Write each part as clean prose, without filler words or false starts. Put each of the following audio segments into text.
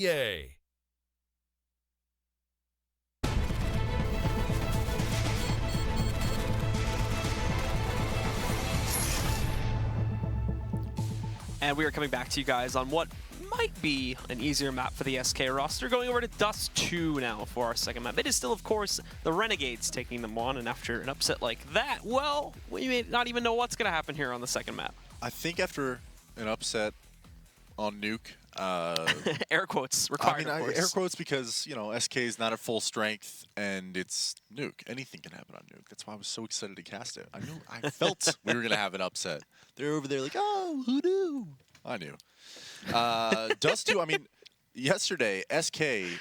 Yay! And we are coming back to you guys on what might be an easier map for the SK roster. Going over to Dust2 now for our second map. It is still, of course, the Renegades taking them on, and after an upset like that, well, we may not even know what's going to happen here on the second map. I think after an upset on Nuke, air quotes required, of course. air quotes because, you know, SK is not at full strength and it's Nuke. Anything can happen on Nuke. That's why I was so excited to cast it. I felt we were going to have an upset. They're over there like, oh, who knew? I knew. Dust2, I mean, yesterday, SK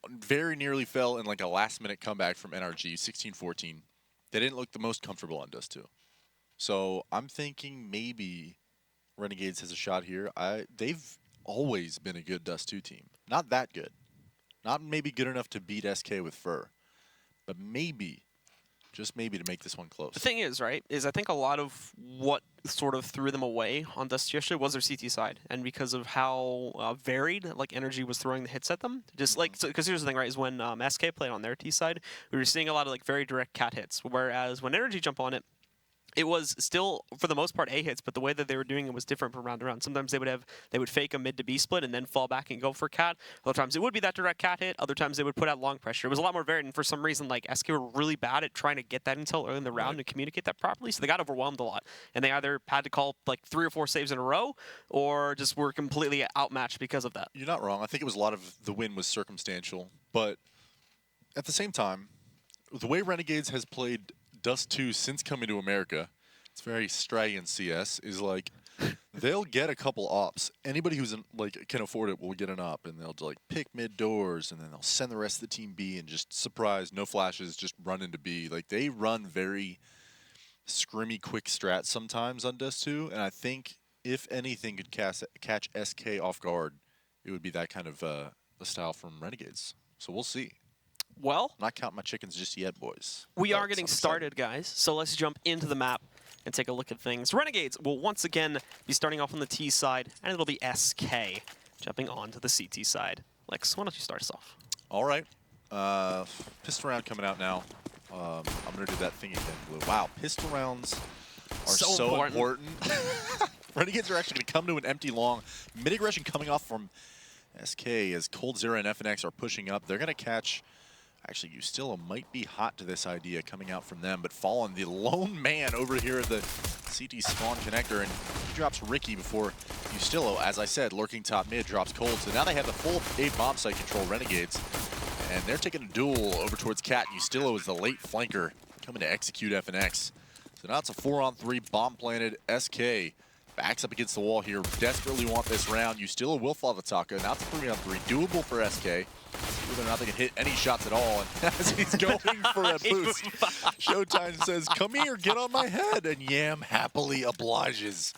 very nearly fell in like a last-minute comeback from NRG, 16-14. They didn't look the most comfortable on Dust2. So I'm thinking maybe Renegades has a shot here. They've always been a good Dust2 team. Not that good. Not maybe good enough to beat SK with Fur. But maybe, just maybe, to make this one close. The thing is, right, is I think a lot of what sort of threw them away on Dust2 yesterday was their CT side. And because of how varied, like, Energy was throwing the hits at them. Just like, because here's the thing, right, is when SK played on their T side, we were seeing a lot of, like, very direct cat hits. Whereas when Energy jumped on it, it was still, for the most part, A hits, but the way that they were doing it was different from round to round. Sometimes they would fake a mid to B split and then fall back and go for cat. Other times it would be that direct cat hit. Other times they would put out long pressure. It was a lot more varied, and for some reason, like, SK were really bad at trying to get that intel early in the round and communicate that properly, so they got overwhelmed a lot. And they either had to call, like, 3 or 4 saves in a row, or just were completely outmatched because of that. You're not wrong. I think it was a lot of the win was circumstantial, but at the same time, the way Renegades has played Dust2 since coming to America, it's very Stray in CS, is like they'll get a couple ops. Anybody who's like can afford it will get an op, and they'll like pick mid doors, and then they'll send the rest of the team B and just surprise, no flashes, just run into B. Like they run very scrimmy, quick strats sometimes on Dust2, and I think if anything could catch SK off guard, it would be that kind of a style from Renegades. So we'll see. Well, I'm not counting my chickens just yet, boys. We are getting started, guys. So let's jump into the map and take a look at things. Renegades will once again be starting off on the T side, and it'll be SK jumping onto the CT side. Lex, why don't you start us off? All right. Pistol round coming out now. I'm going to do that thing again, Blue. Wow, pistol rounds are so important. Renegades are actually going to come to an empty long. Mid-aggression coming off from SK as Cold Zero and FNX are pushing up. They're going to catch... Actually, Ustilla might be hot to this idea coming out from them, but Fallen, the lone man over here at the CT spawn connector, and he drops Ricky before Ustilla, as I said, lurking top mid, drops Cold. So now they have the full A bomb site control, Renegades, and they're taking a duel over towards Cat. Ustilla is the late flanker coming to execute FNX. So now it's a 4-on-3 bomb planted. SK backs up against the wall here, desperately want this round. Ustilla will follow the Taka. Now it's a 3-on-3, doable for SK. Whether or not they can hit any shots at all, and as he's going for a boost, Showtime says, come here, get on my head, and Yam happily obliges.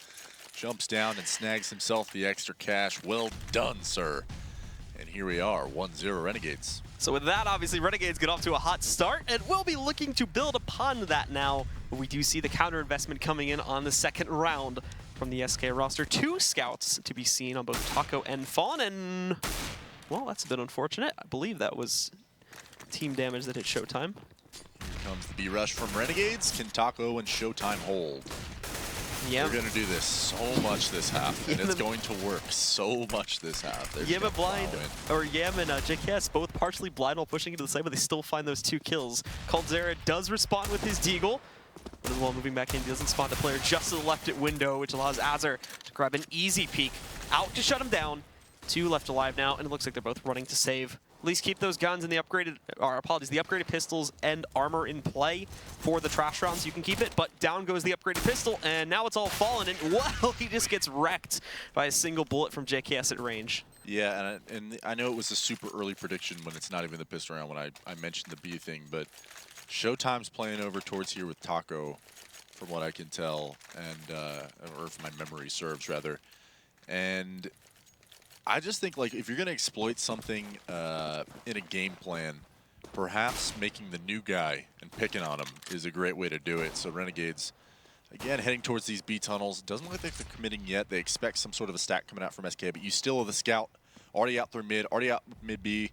Jumps down and snags himself the extra cash. Well done, sir. And here we are, 1-0 Renegades. So with that, obviously, Renegades get off to a hot start, and we'll be looking to build upon that now. But we do see the counter investment coming in on the second round from the SK roster. 2 scouts to be seen on both Taco and Fawn, and... well, that's a bit unfortunate. I believe that was team damage that hit Showtime. Here comes the B-rush from Renegades. Can Taco and Showtime hold? Yeah. They're going to do this so much this half, and it's going to work so much this half. Yam and Blind, or Yam and JKS both partially blind while pushing into the side, but they still find those 2 kills. Coldzera does respond with his Deagle. But as well, moving back in, he doesn't spawn the player just to the left at window, which allows Azur to grab an easy peek out to shut him down. 2 left alive now, and it looks like they're both running to save. At least keep those guns and the upgraded, or apologies, the upgraded pistols and armor in play for the trash rounds. You can keep it, but down goes the upgraded pistol, and now it's all fallen, and well, he just gets wrecked by a single bullet from JKS at range. Yeah, and I know it was a super early prediction when it's not even the pistol round when I mentioned the B thing, but Showtime's playing over towards here with Taco, from what I can tell, and or if my memory serves, rather. And I just think, like, if you're going to exploit something in a game plan, perhaps making the new guy and picking on him is a great way to do it. So Renegades, again, heading towards these B tunnels. Doesn't look like they're committing yet. They expect some sort of a stack coming out from SK, but you still have the scout Already out through mid, already out mid B.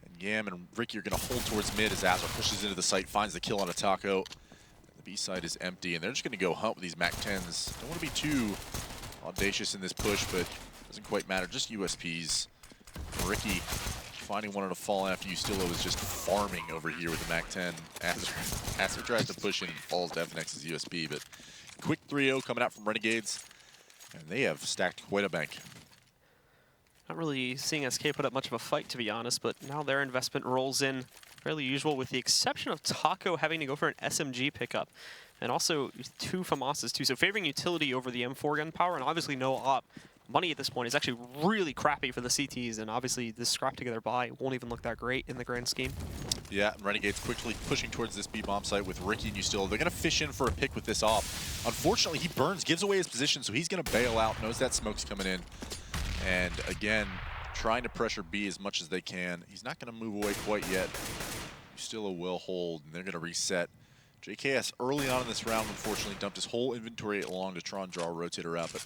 And Yam and Ricky are going to hold towards mid as Azar pushes into the site, finds the kill on a Taco. The B side is empty, and they're just going to go hunt with these MAC-10s. Don't want to be too audacious in this push, but doesn't quite matter. Just USPs. Ricky finding one on a fall after Ustilo is just farming over here with the MAC-10. Azar tries to push in and falls to FNX's USP, but quick 3-0 coming out from Renegades, and they have stacked quite a bank. Not really seeing SK put up much of a fight, to be honest, but now their investment rolls in fairly usual, with the exception of Taco having to go for an SMG pickup. And also 2 FAMASas too, so favoring utility over the M4 gun power, and obviously no op. Money at this point is actually really crappy for the CTs, and obviously this scrap together buy won't even look that great in the grand scheme. Yeah, and Renegades quickly pushing towards this B-bomb site with Ricky and Ustilo. They're going to fish in for a pick with this op. Unfortunately, he burns, gives away his position, so he's going to bail out, knows that smoke's coming in. And again, trying to pressure B as much as they can. He's not going to move away quite yet. Ustilo will hold, and they're going to reset. JKS early on in this round, unfortunately, dumped his whole inventory along to try and draw a rotator out, but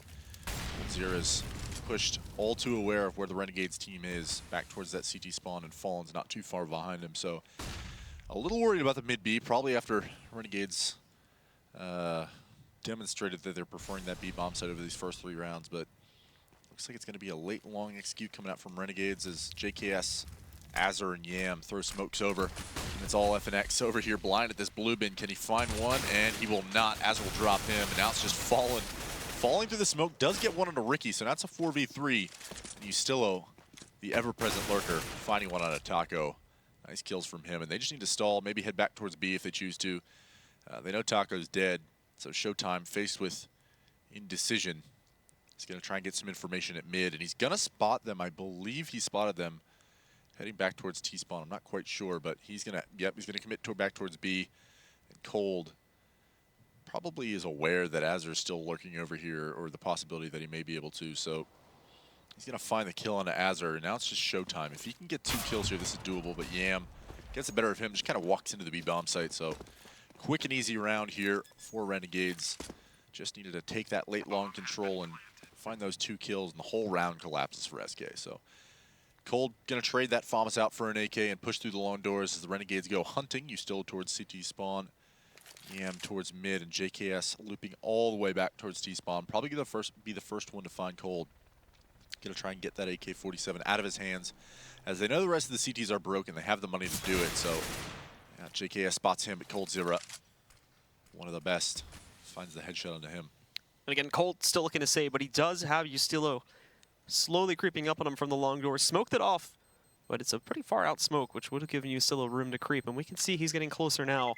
Zera's pushed all too aware of where the Renegades team is, back towards that CT spawn, and Fallen's not too far behind him. So a little worried about the mid B, probably after Renegades demonstrated that they're preferring that B bomb site over these first 3 rounds, but looks like it's going to be a late long execute coming out from Renegades as JKS, Azar, and Yam throw smokes over. And it's all FNX over here blind at this blue bin. Can he find one? And he will not. Azar will drop him, and now it's just Fallen. Falling through the smoke, does get one on a Ricky, so that's a 4v3. And Ustilo, the ever-present lurker, finding one on a Taco. Nice kills from him, and they just need to stall, maybe head back towards B if they choose to. They know Taco's dead, so Showtime, faced with indecision, he's going to try and get some information at mid, and he's going to spot them. I believe he spotted them heading back towards T-spawn. I'm not quite sure, but he's going to, he's going to commit back towards B. And Cold probably is aware that Azar's still lurking over here, or the possibility that he may be able to, so he's going to find the kill on Azar, and now it's just Showtime. If he can get 2 kills here, this is doable, but Yam gets the better of him, just kind of walks into the B-bomb site, so quick and easy round here for Renegades. Just needed to take that late long control and find those 2 kills, and the whole round collapses for SK. So Cold going to trade that FAMAS out for an AK and push through the long doors as the Renegades go hunting. Ustilo towards CT spawn, Yam towards mid, and JKS looping all the way back towards T-spawn. Probably be the first one to find Cold. Going to try and get that AK-47 out of his hands, as they know the rest of the CTs are broken. They have the money to do it, so yeah, JKS spots him, but Cold Zera, one of the best, finds the headshot onto him. And again, Cold still looking to save, but he does have Ustilo slowly creeping up on him from the long door. Smoked it off, but it's a pretty far out smoke, which would have given Ustilo room to creep, and we can see he's getting closer now.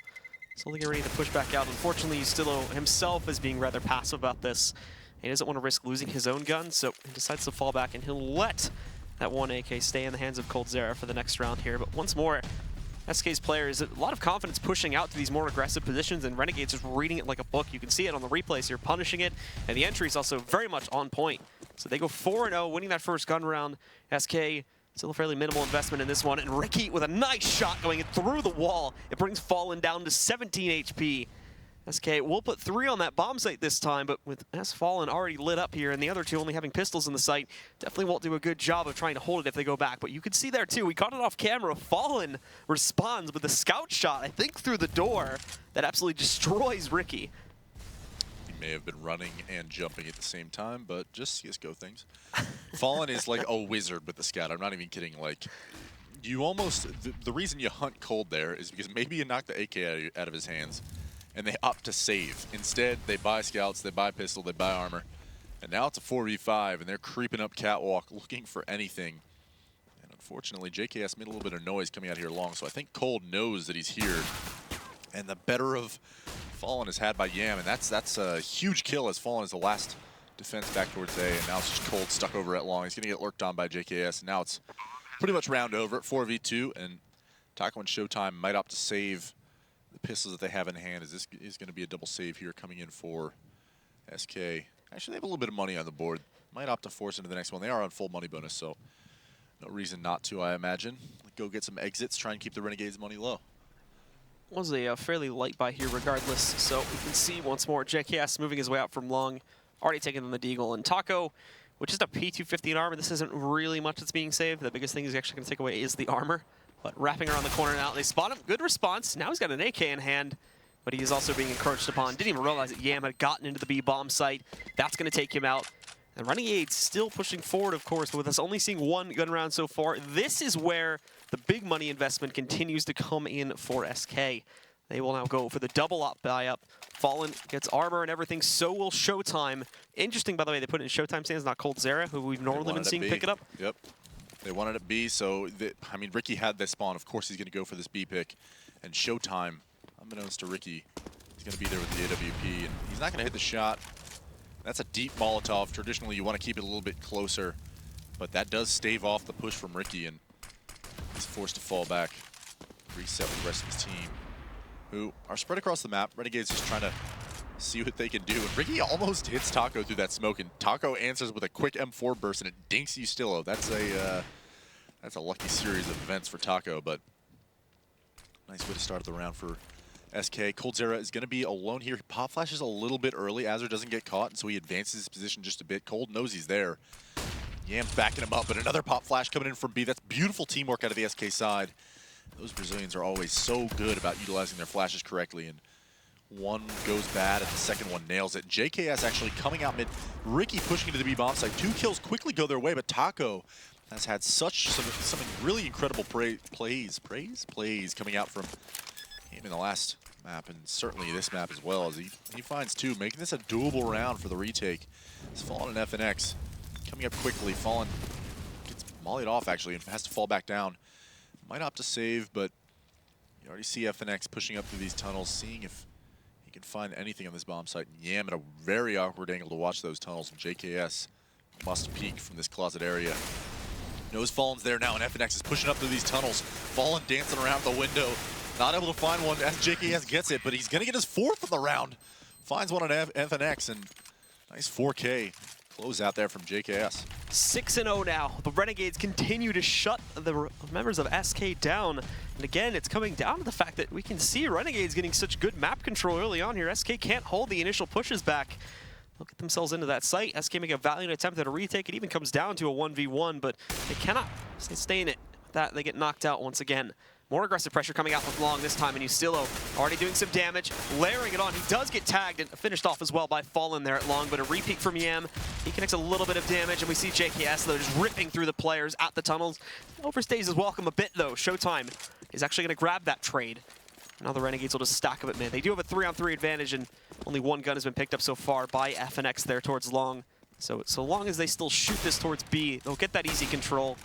Slowly getting ready to push back out. Unfortunately, Ustilo himself is being rather passive about this. He doesn't want to risk losing his own gun, so he decides to fall back, and he'll let that 1 AK stay in the hands of Cold Zera for the next round here. But once more, SK's players, a lot of confidence pushing out to these more aggressive positions, and Renegades just reading it like a book. You can see it on the replays here, punishing it, and the entry is also very much on point. So they go 4-0, winning that first gun round. SK, still a fairly minimal investment in this one, and Ricky with a nice shot going through the wall. It brings Fallen down to 17 HP. SK will put 3 on that bomb site this time, but with Fallen already lit up here and the other 2 only having pistols in the site, definitely won't do a good job of trying to hold it if they go back. But you can see there too, we caught it off camera. Fallen responds with a scout shot, I think through the door, that absolutely destroys Ricky. He may have been running and jumping at the same time, but just CSGO things. Fallen is like a wizard with the scout. I'm not even kidding. Like, you almost, the reason you hunt Cold there is because maybe you knock the AK out of his hands, and they opt to save. Instead, they buy scouts, they buy pistol, they buy armor. And now it's a 4v5, and they're creeping up catwalk looking for anything. And unfortunately, JKS made a little bit of noise coming out here long, so I think Cold knows that he's here. And the better of Fallen is had by Yam, and that's a huge kill, as Fallen is the last defense back towards A, and now it's just Cold stuck over at long. He's going to get lurked on by JKS, and now it's pretty much round over at 4v2, and Taco and Showtime might opt to save the pistols that they have in hand, as this is going to be a double save here coming in for SK. Actually, they have a little bit of money on the board. Might opt to force into the next one. They are on full money bonus, so no reason not to, I imagine. Go get some exits, try and keep the Renegades' money low. Was a fairly light buy here regardless, so we can see once more JKS moving his way out from long, already taking on the Deagle, and Taco which is a P250 in armor. This isn't really much that's being saved. The biggest thing he's actually going to take away is the armor. But wrapping around the corner now, they spot him. Good response. Now he's got an AK in hand, but he is also being encroached upon. Didn't even realize that Yam had gotten into the B bomb site. That's going to take him out. And Renegades still pushing forward, of course, but with us only seeing one gun round so far. This is where the big money investment continues to come in for SK. They will now go for the double up buy-up. Fallen gets armor and everything, so will Showtime. Interesting, by the way, they put it in Showtime stands, not Coldzera, who we've normally been seeing pick it up. Yep. They wanted it B, so, I mean, Ricky had this spawn. Of course he's going to go for this B pick. And Showtime, unbeknownst to Ricky, he's going to be there with the AWP, and he's not going to hit the shot. That's a deep Molotov. Traditionally, you want to keep it a little bit closer, but that does stave off the push from Ricky, and he's forced to fall back, reset with the rest of his team, who are spread across the map. Renegades just trying to see what they can do, and Ricky almost hits Taco through that smoke, and Taco answers with a quick M4 burst, and it dinks Ustillo. That's a lucky series of events for Taco, but nice way to start the round for SK. Coldzera is going to be alone here. Pop flashes a little bit early. Azure doesn't get caught, and so he advances his position just a bit. Cold knows he's there. Yam's backing him up, but another pop flash coming in from B. That's beautiful teamwork out of the SK side. Those Brazilians are always so good about utilizing their flashes correctly, and one goes bad, and the second one nails it. JKS actually coming out mid. Ricky pushing into the B bomb site. 2 kills quickly go their way, but Taco has had some really incredible plays coming out from him in the last map, and certainly this map as well, as he finds 2, making this a doable round for the retake. It's Fallen and FNX coming up quickly. Fallen gets mollied off, actually, and has to fall back down. Might opt to save, but you already see FNX pushing up through these tunnels, seeing if he can find anything on this bomb site. Yam at a very awkward angle to watch those tunnels, and JKS must peek from this closet area. Knows Fallen's there now, and FNX is pushing up through these tunnels. Fallen dancing around the window. Not able to find one as JKS gets it, but he's going to get his 4th of the round. Finds one on FNX, and nice 4K close out there from JKS. 6-0 now. The Renegades continue to shut the members of SK down. And again, it's coming down to the fact that we can see Renegades getting such good map control early on here. SK can't hold the initial pushes back. They'll get themselves into that site. SK make a valiant attempt at a retake. It even comes down to a 1v1, but they cannot stay in it. With that, they get knocked out once again. More aggressive pressure coming out from Long this time, and Ustillo already doing some damage, layering it on. He does get tagged and finished off as well by Fallen there at Long, but a repeat from Yam. He connects a little bit of damage, and we see JKS, though, just ripping through the players at the tunnels. Overstays his welcome a bit, though. Showtime is actually going to grab that trade. Now the Renegades will just stack up at mid. They do have a 3-on-3 advantage, and only one gun has been picked up so far by FNX there towards Long. So long as they still shoot this towards B, they'll get that easy control.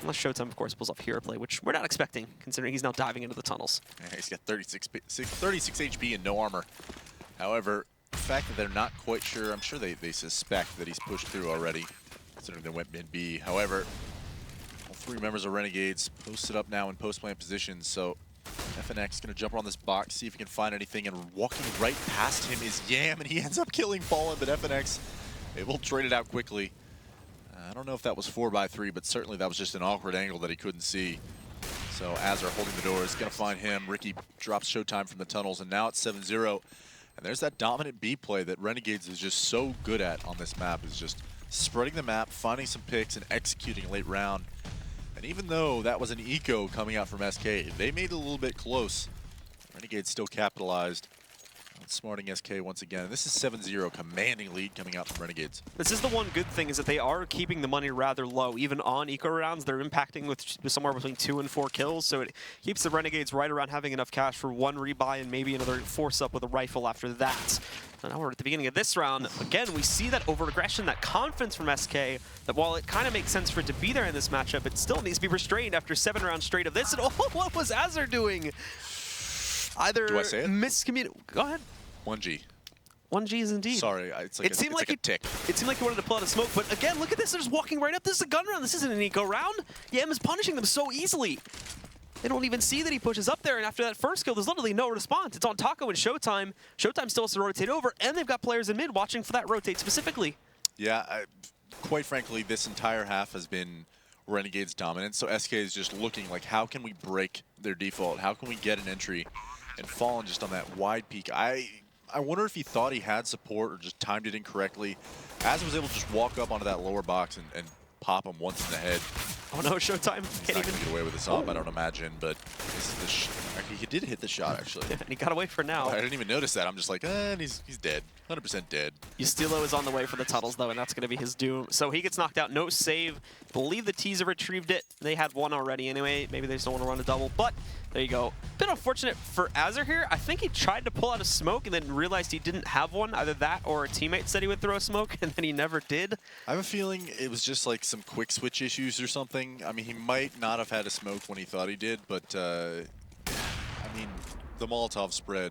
Unless Showtime, of course, pulls off hero play, which we're not expecting, considering he's now diving into the tunnels. Yeah, he's got 36 HP and no armor. However, the fact that they're not quite sure, I'm sure they suspect that he's pushed through already, considering they went mid B. However, all 3 members of Renegades posted up now in post-plant positions, so FNX is going to jump around this box, see if he can find anything, and walking right past him is Yam, and he ends up killing Fallen, but FNX, they will trade it out quickly. I don't know if that was 4x3, but certainly that was just an awkward angle that he couldn't see. So Azure holding the door is going to find him. Ricky drops Showtime from the tunnels, and now it's 7-0. And there's that dominant B play that Renegades is just so good at on this map, is just spreading the map, finding some picks, and executing late round. And even though that was an eco coming out from SK, they made it a little bit close. Renegades still capitalized. Outsmarting SK once again. And this is 7-0, commanding lead coming out from Renegades. This is the one good thing, is that they are keeping the money rather low. Even on eco rounds, they're impacting with somewhere between 2 and 4 kills, so it keeps the Renegades right around having enough cash for 1 rebuy and maybe another force up with a rifle after that. So now we're at the beginning of this round. Again, we see that over-aggression, that confidence from SK, that while it kind of makes sense for it to be there in this matchup, it still needs to be restrained after 7 rounds straight of this. And oh, what was Azure doing? Either do I say it? Go ahead. 1G. 1G is indeed. Sorry, it's like a tick. It seemed like he wanted to pull out a smoke, but again, look at this. They're just walking right up. This is a gun round. This isn't an eco round. Yam is punishing them so easily. They don't even see that he pushes up there, and after that first kill, there's literally no response. It's on Taco and Showtime. Showtime still has to rotate over, and they've got players in mid watching for that rotate specifically. Yeah, quite frankly, this entire half has been Renegades' dominance, so SK is just looking like, how can we break their default? How can we get an entry? And Fallen just on that wide peak. I wonder if he thought he had support or just timed it incorrectly. Az was able to just walk up onto that lower box and pop him once in the head. Oh no, Showtime. He's not going to get away with this up, I don't imagine, but this is the he did hit the shot, actually. And he got away for now. I didn't even notice that. I'm just like, and he's dead. 100% dead. Ustilo is on the way for the tunnels, though, and that's going to be his doom. So he gets knocked out. No save. Believe the T's have retrieved it. They had one already anyway. Maybe they just don't want to run a double, but there you go. Bit unfortunate for Azure here. I think he tried to pull out a smoke and then realized he didn't have one. Either that or a teammate said he would throw a smoke, and then he never did. I have a feeling it was just like some quick switch issues or something. I mean, he might not have had a smoke when he thought he did, but I mean, the Molotov spread,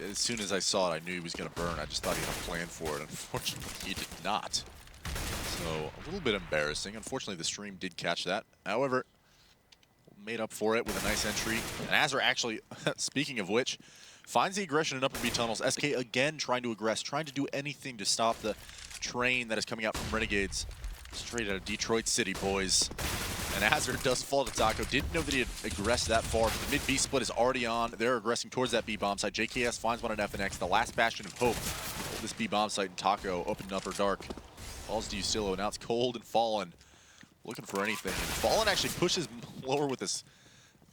as soon as I saw it, I knew he was going to burn. I just thought he had a plan for it. Unfortunately, he did not. So, a little bit embarrassing. Unfortunately, the stream did catch that. However, made up for it with a nice entry. And Azure actually, speaking of which, finds the aggression in upper B tunnels. SK again trying to aggress, trying to do anything to stop the train that is coming out from Renegades. Straight out of Detroit City, boys. And Azure does fall to Taco. Didn't know that he had aggressed that far, but the mid-B split is already on. They're aggressing towards that B-bomb site. JKS finds one at FNX, the last bastion of hope. This B-bomb site, and Taco opened upper dark. Falls to Ustilo, now it's Cold and Fallen. Looking for anything. And Fallen actually pushes lower with this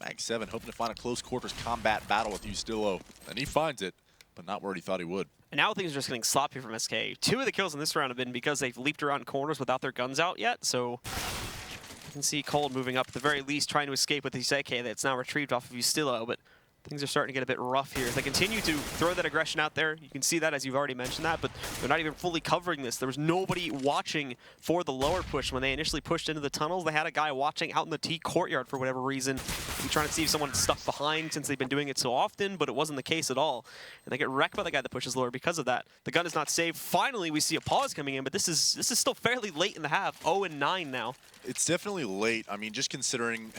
Mag 7, hoping to find a close quarters combat battle with Ustilo. And he finds it, but not where he thought he would. And now things are just getting sloppy from SK. 2 of the kills in this round have been because they've leaped around corners without their guns out yet, so you can see Cold moving up at the very least, trying to escape with his AK that's now retrieved off of Ustilo, but things are starting to get a bit rough here. As they continue to throw that aggression out there, you can see that as you've already mentioned that, but they're not even fully covering this. There was nobody watching for the lower push. When they initially pushed into the tunnels, they had a guy watching out in the T courtyard for whatever reason. He's trying to see if someone's stuck behind since they've been doing it so often, but it wasn't the case at all. And they get wrecked by the guy that pushes lower because of that. The gun is not saved. Finally, we see a pause coming in, but this is still fairly late in the half. 0-9 now. It's definitely late. I mean, just considering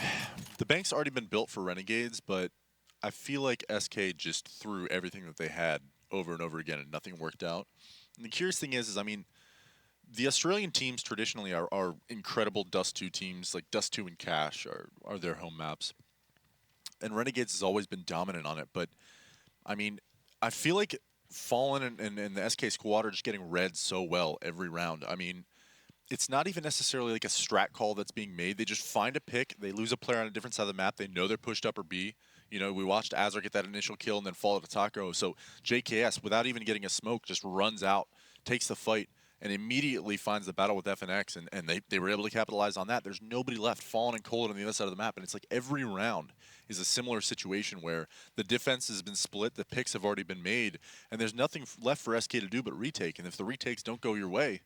the bank's already been built for Renegades, but I feel like SK just threw everything that they had over and over again and nothing worked out. And the curious thing is I mean, the Australian teams traditionally are incredible Dust2 teams, like Dust2 and Cash are their home maps. And Renegades has always been dominant on it, but I mean, I feel like Fallen and the SK squad are just getting read so well every round. I mean, it's not even necessarily like a strat call that's being made. They just find a pick, they lose a player on a different side of the map, they know they're pushed up or B. You know, we watched Azure get that initial kill and then follow to Taco. So JKS, without even getting a smoke, just runs out, takes the fight, and immediately finds the battle with FNX, and they were able to capitalize on that. There's nobody left. Fallen and Cold on the other side of the map, and it's like every round is a similar situation where the defense has been split, the picks have already been made, and there's nothing left for SK to do but retake. And if the retakes don't go your way,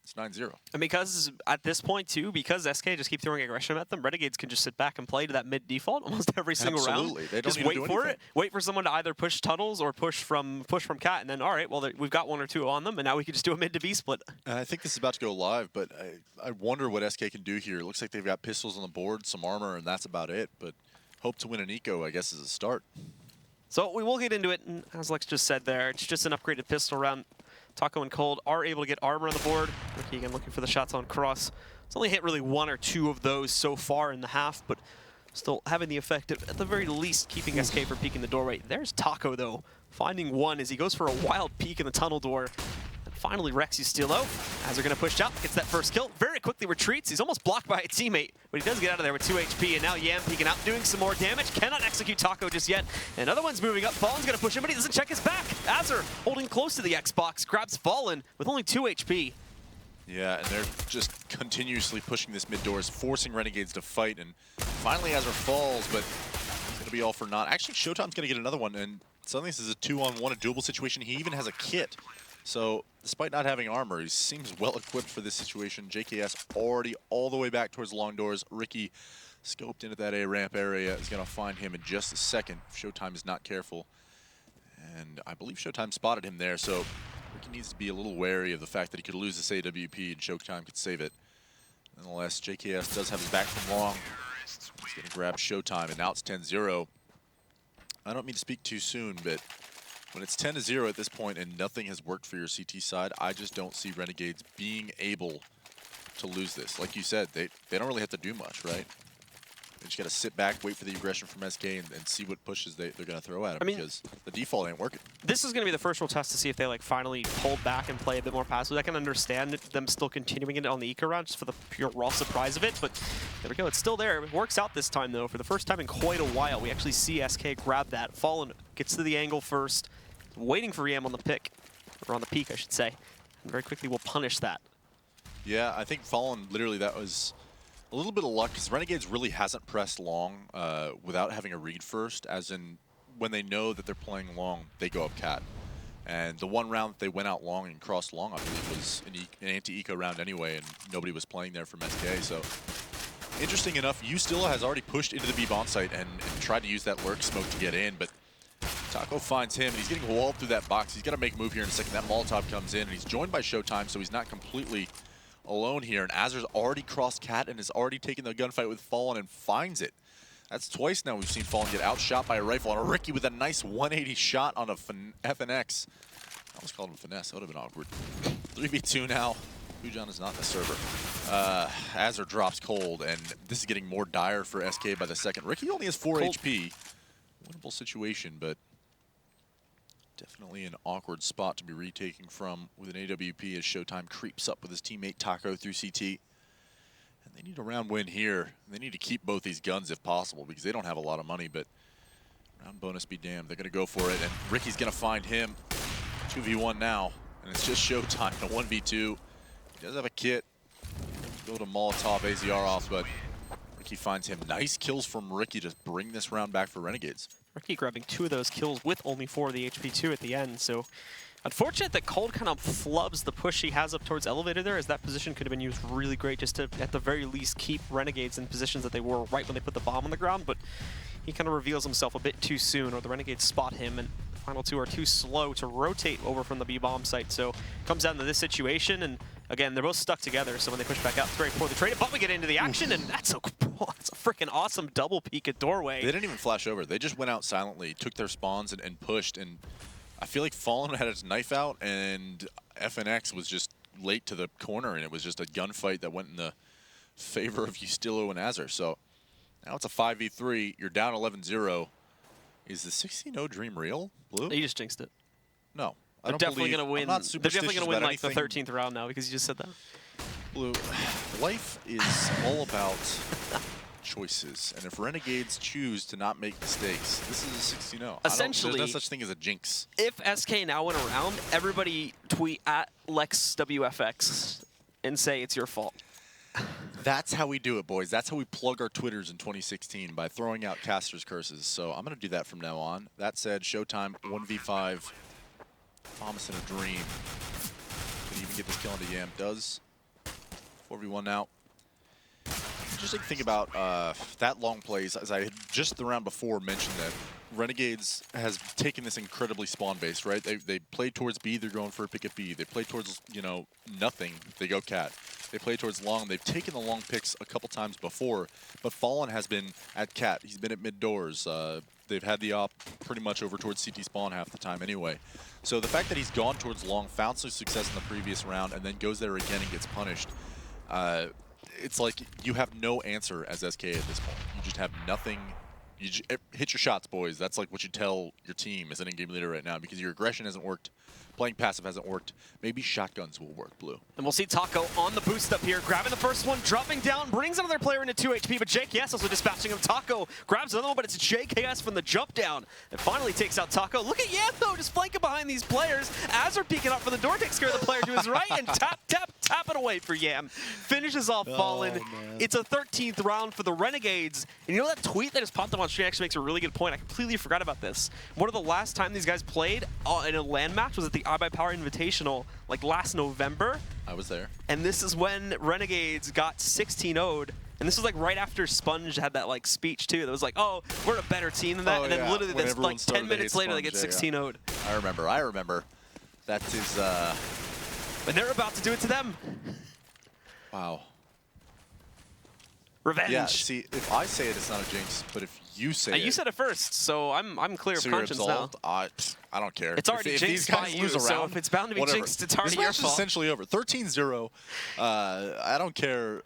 it's 9-0. And because, at this point, too, because SK just keep throwing aggression at them, Renegades can just sit back and play to that mid-default almost every single round. Absolutely. They don't just wait for it. Wait for someone to either push tunnels or push from Cat, and then, all right, well, we've got 1 or 2 on them, and now we can just do a mid-to-B split. And I think this is about to go live, but I wonder what SK can do here. It looks like they've got pistols on the board, some armor, and that's about it. But hope to win an eco, I guess, is a start. So we will get into it, and as Lex just said there, it's just an upgraded pistol round. Taco and Cold are able to get armor on the board. Ricky again looking for the shots on cross. It's only hit really 1 or 2 of those so far in the half, but still having the effect of, at the very least, keeping SK from peeking the doorway. There's Taco, though, finding 1 as he goes for a wild peek in the tunnel door. And finally wrecks Ustilo. As they're going to push out, gets that first kill. Very quickly retreats. He's almost blocked by a teammate, but he does get out of there with 2 HP. And now Yam peeking out, doing some more damage. Cannot execute Taco just yet. And another one's moving up. Fallen's going to push him, but he doesn't check his back. Azure holding close to the Xbox, grabs Fallen with only 2 HP. Yeah, and they're just continuously pushing this mid doors, forcing Renegades to fight. And finally Azure falls, but it's going to be all for naught. Actually, Showtime's going to get another one, and suddenly this is a 2-on-1, a doable situation. He even has a kit. So, despite not having armor, he seems well-equipped for this situation. JKS already all the way back towards long doors. Ricky scoped into that A-ramp area, is going to find him in just a second if Showtime is not careful. And I believe Showtime spotted him there, so Ricky needs to be a little wary of the fact that he could lose this AWP and Showtime could save it. Nonetheless, JKS does have his back from long. He's going to grab Showtime, and now it's 10-0. I don't mean to speak too soon, but when it's 10-0 at this point and nothing has worked for your CT side, I just don't see Renegades being able to lose this. Like you said, they don't really have to do much, right? You just got to sit back, wait for the aggression from SK, and see what pushes they're going to throw at him, because the default ain't working. This is going to be the first real test to see if they like finally pulled back and play a bit more passively. I can understand them still continuing it on the eco round just for the pure raw surprise of it, but there we go. It's still there. It works out this time, though. For the first time in quite a while, we actually see SK grab that. Fallen gets to the angle first, waiting for Yam on the pick, or on the peak, I should say. And very quickly will punish that. Yeah, I think Fallen, literally, that was a little bit of luck, because Renegades really hasn't pressed long without having a read first, as in when they know that they're playing long, they go up cat. And the one round that they went out long and crossed long, I believe, was an anti-eco round anyway, and nobody was playing there from SK. So, interesting enough, Ustilla has already pushed into the B bomb site and tried to use that lurk smoke to get in, but Taco finds him, and he's getting walled through that box. He's got to make a move here in a second. That Molotov comes in, and he's joined by Showtime, so he's not completely alone here. And Azur's already crossed cat and has already taken the gunfight with Fallen and finds it. That's twice now we've seen Fallen get outshot by a rifle. And Ricky with a nice 180 shot on a FNX. I almost called him finesse. That would have been awkward. 3v2 now. Hujan is not in the server. Azur drops cold, and this is getting more dire for SK by the second. Ricky only has 4 HP. Winnable situation, but definitely an awkward spot to be retaking from with an AWP as Showtime creeps up with his teammate Taco through CT. And they need a round win here. They need to keep both these guns if possible, because they don't have a lot of money, but round bonus be damned. They're going to go for it, and Ricky's going to find him. 2v1 now, and it's just Showtime in a 1v2. He does have a kit. Go to Molotov AZR off, but Ricky finds him. Nice kills from Ricky to bring this round back for Renegades. Ricky grabbing 2 of those kills with only 4 of the HP 2 at the end, so unfortunate that Cold kind of flubs the push he has up towards elevator there, as that position could have been used really great just to, at the very least, keep Renegades in positions that they were right when they put the bomb on the ground, but he kind of reveals himself a bit too soon, or the Renegades spot him, and the final 2 are too slow to rotate over from the B-bomb site, so it comes down to this situation, and again, they're both stuck together, so when they push back out, it's very poorly traded, but we get into the action, and that's a freaking awesome double peek at doorway. They didn't even flash over. They just went out silently, took their spawns, and pushed, and I feel like Fallen had his knife out, and FNX was just late to the corner, and it was just a gunfight that went in the favor of Ustilla and Azur. So now it's a 5v3. You're down 11-0. Is the 16-0 dream real, Blue? You just jinxed it. No. They're definitely going to win. They're definitely going to win like the 13th round now, because you just said that. Blue, life is all about choices, and if Renegades choose to not make mistakes, this is a 16-0. Essentially, there's no such thing as a jinx. If SK now win a round, everybody tweet at LexWFX and say it's your fault. That's how we do it, boys. That's how we plug our Twitters in 2016, by throwing out casters' curses. So I'm going to do that from now on. That said, Showtime 1v5. Promise in a dream. Can even get this kill into Yam. Does. 4v1 now. Interesting thing about that long plays, as I had just the round before mentioned, that Renegades has taken this incredibly spawn-based, right? They play towards B, they're going for a pick at B. They play towards, you know, nothing, they go cat. They play towards long. They've taken the long picks a couple times before, but Fallen has been at cat. He's been at mid doors. They've had the op pretty much over towards CT spawn half the time anyway. So the fact that he's gone towards long, found some success in the previous round, and then goes there again and gets punished, it's like you have no answer as SK at this point. You just have nothing. You just hit your shots, boys. That's like what you tell your team as an in-game leader right now, because your aggression hasn't worked. Playing passive hasn't worked. Maybe shotguns will work, Blue. And we'll see Taco on the boost up here, grabbing the first one, dropping down, brings another player into 2 HP, but JKS also dispatching him. Taco grabs another one, but it's JKS from the jump down and finally takes out Taco. Look at Yam, though, just flanking behind these players. Azur peeking up from the door, takes care of the player to his right, and tap it away for Yam. Finishes off Fallen. It's a 13th round for the Renegades. And you know that tweet that just popped up on stream actually makes a really good point. I completely forgot about this. One of the last time these guys played in a LAN match was at the iBuyPower Invitational, like last November. I was there. And this is when Renegades got 16-0'd. And this was like right after Sponge had that like speech too. That was like, oh, we're a better team than that. Oh, and then yeah. literally When that's like 10 minutes later, they get 16-0'd. I remember. That is, And they're about to do it to them. Wow. Revenge. Yeah, see, if I say it, it's not a jinx, but if you say it... You said it first, so I'm clear of conscience now. I don't care. It's already jinxed by you, so if it's bound to be jinxed, it's already your fault. This match is essentially over. 13-0. I don't care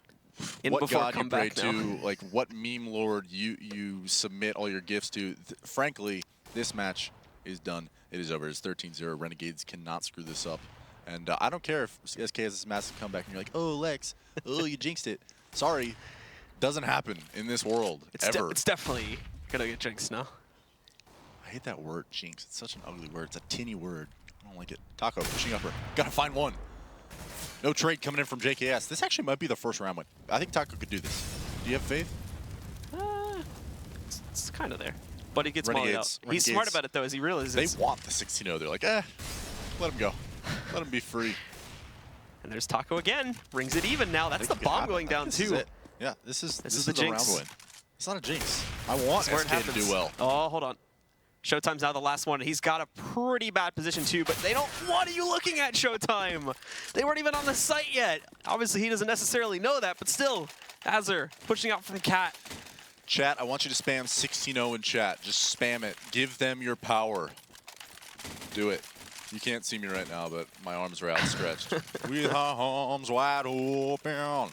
what god you pray now. to, like what meme lord you submit all your gifts to. Frankly, this match is done. It is over. It's 13-0. Renegades cannot screw this up. And I don't care if SK has this massive comeback and you're like, oh, Lex, oh, you jinxed it. Sorry. Doesn't happen in this world, ever. It's definitely going to get jinxed now. I hate that word, jinx. It's such an ugly word. It's a tinny word. I don't like it. Taco pushing upper. Gotta find one. No trade coming in from JKS. This actually might be the first round win. I think Taco could do this. Do you have faith? It's kind of there. But he gets mollied out. Renegades. He's smart about it, though, as he realizes. They want the 16-0. They're like, let him go. Let him be free. And there's Taco again. Rings it even now. That's the bomb going down, too. Yeah, this is the round jinx. win. It's not a jinx. I want SK to do well. Oh, hold on. Showtime's now the last one. He's got a pretty bad position, too, but they don't... What are you looking at, Showtime? They weren't even on the site yet. Obviously, he doesn't necessarily know that, but still, Azur pushing out from Cat. Chat, I want you to spam 16-0 in chat. Just spam it. Give them your power. Do it. You can't see me right now, but my arms are outstretched. With our arms wide open.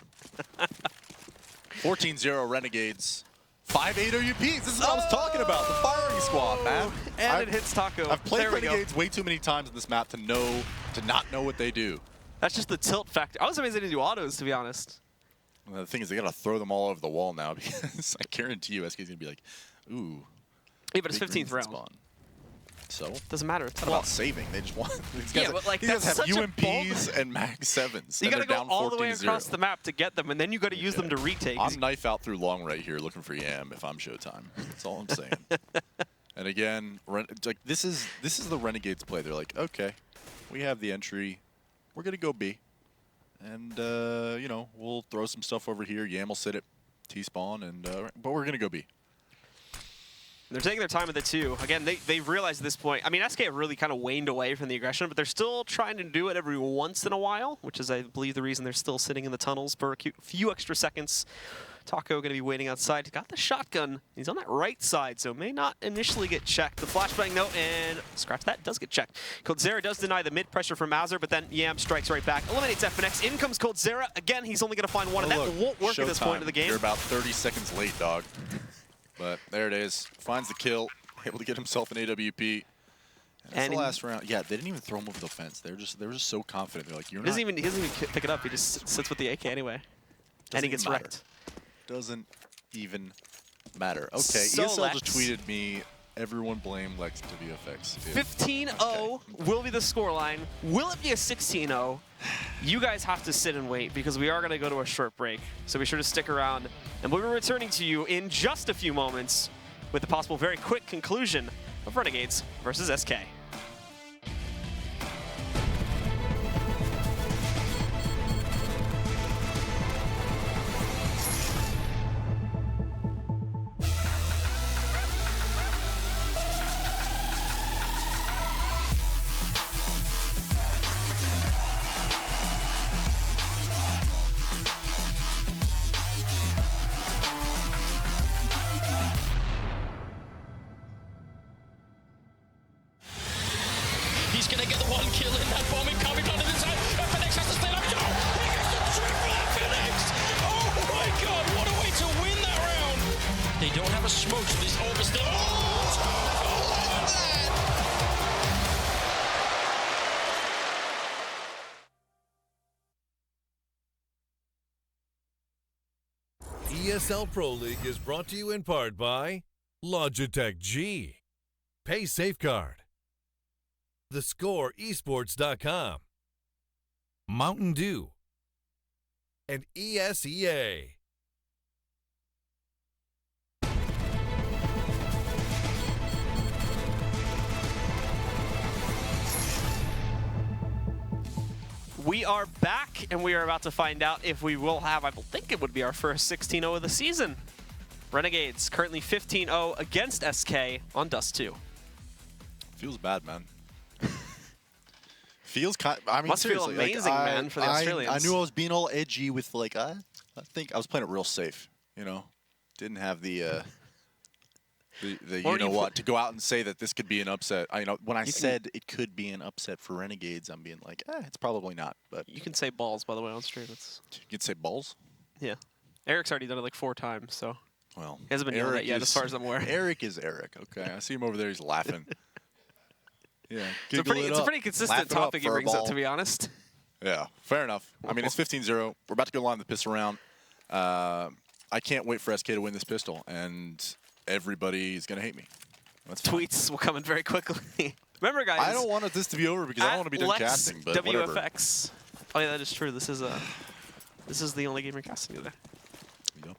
14-0 Renegades. 5-8 OUPs. This is what I was talking about. The firing squad, man. And it hits Taco. I've played Renegades way too many times in this map to not know what they do. That's just the tilt factor. I was amazed they didn't do autos, to be honest. Well, the thing is, they gotta throw them all over the wall now because I guarantee you, SK's gonna be like, ooh. Yeah, but it's 15th round. Spawn. So doesn't matter. It's about saving. They just want. These guys, yeah, but like these guys have such UMPs and Mag 7s. You gotta go all the way 14-0. across the map to get them, and then you gotta use them to retake. I'm knife out through long right here, looking for Yam if I'm Showtime. That's all I'm saying. And again, like this is the Renegades play. They're like, okay, we have the entry. We're gonna go B, and you know, we'll throw some stuff over here. Yam will sit at T-spawn, and but we're gonna go B. They're taking their time with it, too. Again, they've realized at this point, I mean, SK have really kind of waned away from the aggression, but they're still trying to do it every once in a while, which is, I believe, the reason they're still sitting in the tunnels for a few extra seconds. Taco going to be waiting outside. He's got the shotgun. He's on that right side, so may not initially get checked. The flashbang, no, and scratch that, does get checked. Coldzera does deny the mid-pressure from Azur, but then Yam strikes right back. Eliminates FNX. In comes Coldzera. Again, he's only going to find one, and that won't work at this point of the game. You're about 30 seconds late, dog. But there it is. Finds the kill. Able to get himself an AWP. And the last round. Yeah, they didn't even throw him over the fence. They were just so confident. They're like, you're not. He doesn't even pick it up. He just sits with the AK anyway. And he gets wrecked. Doesn't even matter. Okay, So ESL Lex. just tweeted me, everyone blame Lex to VFX. 15-0 will be the scoreline. Will it be a 16-0? You guys have to sit and wait because we are going to go to a short break. So be sure to stick around. And we'll be returning to you in just a few moments with the possible very quick conclusion of Renegades versus SK. He's gonna get the one kill in that bomb coming onto the side. FNX has to stay up. Oh, he gets the triple FNX. Oh my god, what a way to win that round. They don't have a smoke, so this orb is still. Oh, ESL Pro League is brought to you in part by Logitech G, Pay Safeguard, TheScoreEsports.com, Mountain Dew, and ESEA. We are back, and we are about to find out if we will have, I think it would be our first 16-0 of the season. Renegades currently 15-0 against SK on Dust2. Feels bad, man. Feels kind. I mean, Must feel seriously, amazing, like, man, for the Australians. I knew I was being all edgy with like I think I was playing it real safe. You know, didn't have the you know what to go out and say that this could be an upset. You know, when I said it could be an upset for Renegades, I'm being like, it's probably not. But You can say balls, by the way, on stream. It's... you can say balls. Yeah. Eric's already done it like 4 times, so Well, he hasn't been doing that yet, as far as I'm aware. Eric is Eric. Okay, I see him over there. He's laughing. Yeah, It's a pretty consistent topic he brings up, to be honest. Yeah, fair enough. I mean, it's 15-0. We're about to go live the pistol round. I can't wait for SK to win this pistol, and everybody's going to hate me. That's fine. Tweets will come in very quickly. Remember, guys. I don't want this to be over because I don't want to be done casting, but whatever. WFX. Oh, yeah, that is true. This is the only game you're casting today. Yep.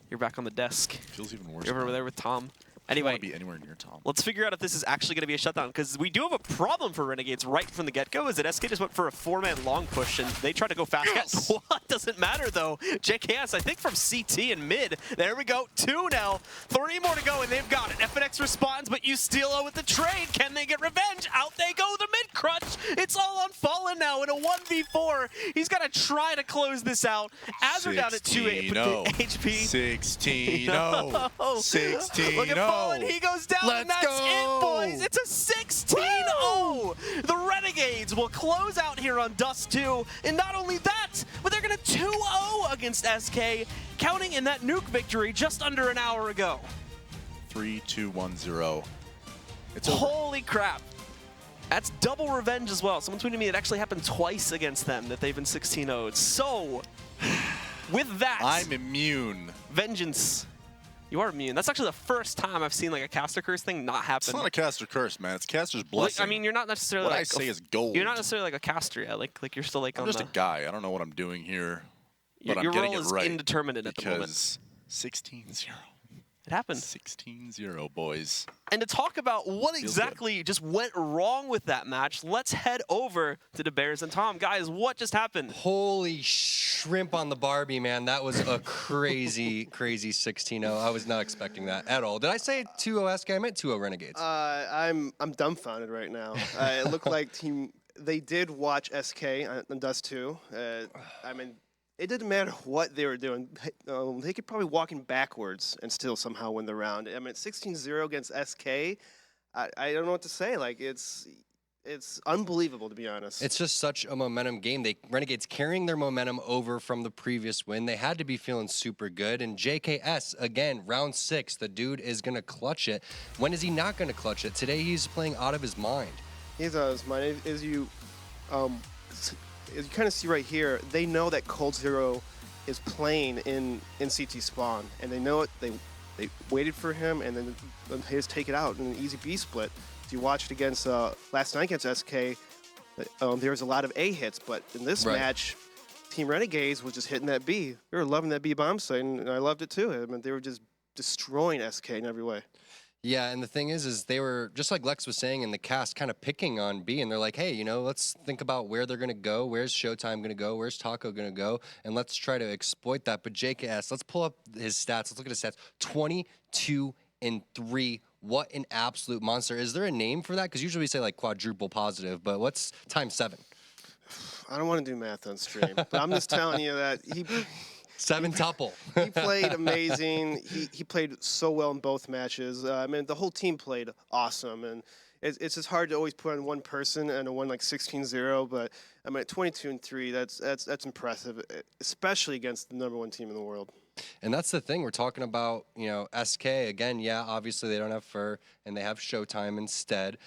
You're back on the desk. Feels even worse. You're over there with Tom. I don't Anyway, want to be anywhere near Tom. let's figure out if this is actually going to be a shutdown, because we do have a problem for Renegades right from the get-go, is that SK just went for a 4-man long push, and they tried to go fast. Yes! What? Doesn't matter, though. JKS, I think from CT and mid. There we go. 2 now. 3 more to go, and they've got it. FNX responds, but Ustilo with the trade. Can they get revenge? Out they go, the mid-crutch. It's all on Fallen now in a 1v4. He's got to try to close this out. As we're down at 2 HP. 16-0. 16-0. Look at Fallen. He goes down. And that's it, boys. It's a 16-0. The Renegades will close out here on Dust2. And not only that, but they're going to 2-0 against SK, counting in that nuke victory just under an hour ago. 3-2-1-0. It's over. Holy crap. That's double revenge as well. Someone tweeted me it actually happened twice against them, that they've been 16-0'd. So, with that, I'm immune. vengeance. You are immune. That's actually the first time I've seen like a caster curse thing not happen. It's not a caster curse, man. It's caster's blessing. Like, I mean, you're not necessarily what like I say is gold. You're not necessarily like a caster yet. Like you're still like I'm on just the, a guy. I don't know what I'm doing here, but your I'm getting role it is right. indeterminate at the moment. Because 16-0. It happened. 16-0, boys. And to talk about what Feels exactly just went wrong with that match, let's head over to the Bears and Tom. Guys, what just happened? Holy shrimp on the Barbie, man. That was a crazy, crazy 16-0. I was not expecting that at all. Did I say 2-0 SK? I meant 2-0 Renegades. I'm dumbfounded right now. It looked like they did watch SK on Dust2. I mean, it didn't matter what they were doing. They could probably walk in backwards and still somehow win the round. I mean, 16-0 against SK, I don't know what to say. Like, it's unbelievable, to be honest. It's just such a momentum game. Renegades carrying their momentum over from the previous win. They had to be feeling super good. And JKS, again, round 6, the dude is going to clutch it. When is he not going to clutch it? Today he's playing out of his mind. He's out of his mind. As you kind of see right here, they know that Cold Zero is playing in CT spawn, and they know it. They waited for him, and then they just take it out in an easy B split. If you watched against last night against SK, there was a lot of A hits, but in this match, Team Renegades was just hitting that B. They were loving that B bomb site, and I loved it too. I mean, they were just destroying SK in every way. Yeah, and the thing is they were, just like Lex was saying in the cast, kind of picking on B, and they're like, hey, you know, let's think about where they're going to go, where's Showtime going to go, where's Taco going to go, and let's try to exploit that. But JKS, let's pull up his stats. Let's look at his stats. 22-3. What an absolute monster. Is there a name for that? Because usually we say like quadruple positive, but what's times 7? I don't want to do math on stream, but I'm just telling you that he... 7-tuple. He played amazing. He played so well in both matches. I mean, the whole team played awesome, and it's just hard to always put on one person and a one like 16-0. But I mean, 22-3, that's impressive, especially against the #1 team in the world. And that's the thing we're talking about. You know, SK again. Yeah, obviously they don't have Fur and they have Showtime instead.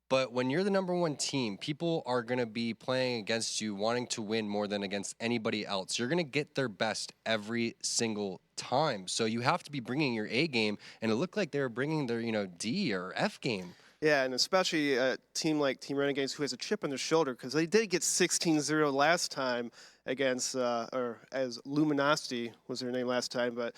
But when you're the #1 team, people are going to be playing against you, wanting to win more than against anybody else. You're going to get their best every single time. So you have to be bringing your A game, and it looked like they were bringing their, you know, D or F game. Yeah, and especially a team like Team Renegades, who has a chip on their shoulder, because they did get 16-0 last time against, or as Luminosity was their name last time. But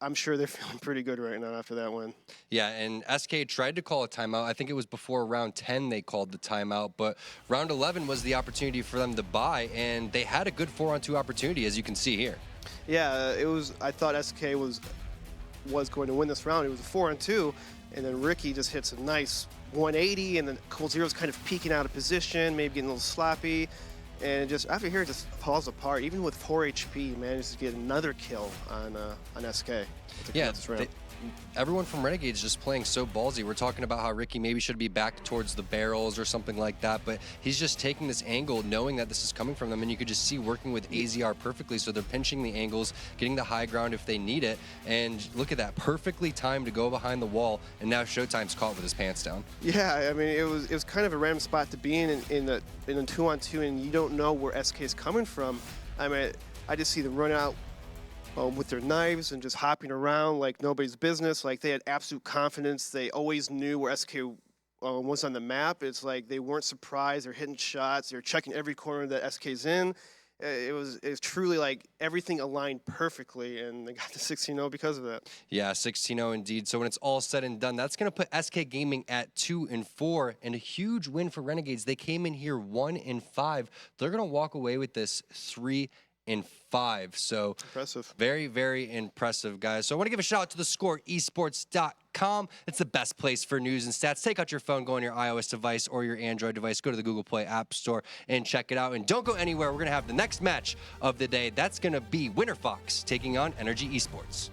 I'm sure they're feeling pretty good right now after that win. Yeah, and SK tried to call a timeout. I think it was before round 10 they called the timeout, but round 11 was the opportunity for them to buy, and they had a good 4-on-2 opportunity, as you can see here. Yeah, it was. I thought SK was going to win this round. It was a 4-on-2, and then Ricky just hits a nice 180, and then Cold Zero's kind of peeking out of position, maybe getting a little sloppy. And just after here, it just falls apart. Even with 4 HP, he managed to get another kill on SK. Yeah, everyone from Renegades just playing so ballsy. We're talking about how Ricky maybe should be back towards the barrels or something like that, but he's just taking this angle knowing that this is coming from them, and you could just see working with AZR perfectly. So they're pinching the angles, getting the high ground if they need it, and look at that, perfectly timed to go behind the wall, and now Showtime's caught with his pants down. Yeah, I mean, it was kind of a random spot to be in a 2-on-2, and you don't know where SK is coming from. I mean, I just see them run out with their knives and just hopping around like nobody's business. Like, they had absolute confidence. They always knew where SK was on the map. It's like they weren't surprised. They're hitting shots. They're checking every corner that SK's in. It was truly like everything aligned perfectly, and they got the 16-0 because of that. Yeah, 16-0 indeed. So when it's all said and done, that's going to put SK Gaming at 2-4, and a huge win for Renegades. They came in here 1-5. They're going to walk away with this 3-5. So impressive. Very, very impressive, guys. So I want to give a shout out to thescoreesports.com. It's the best place for news and stats. Take out your phone, go on your iOS device or your Android device, go to the Google Play App Store and check it out. And don't go anywhere. We're going to have the next match of the day. That's going to be Winter Fox taking on Energy Esports.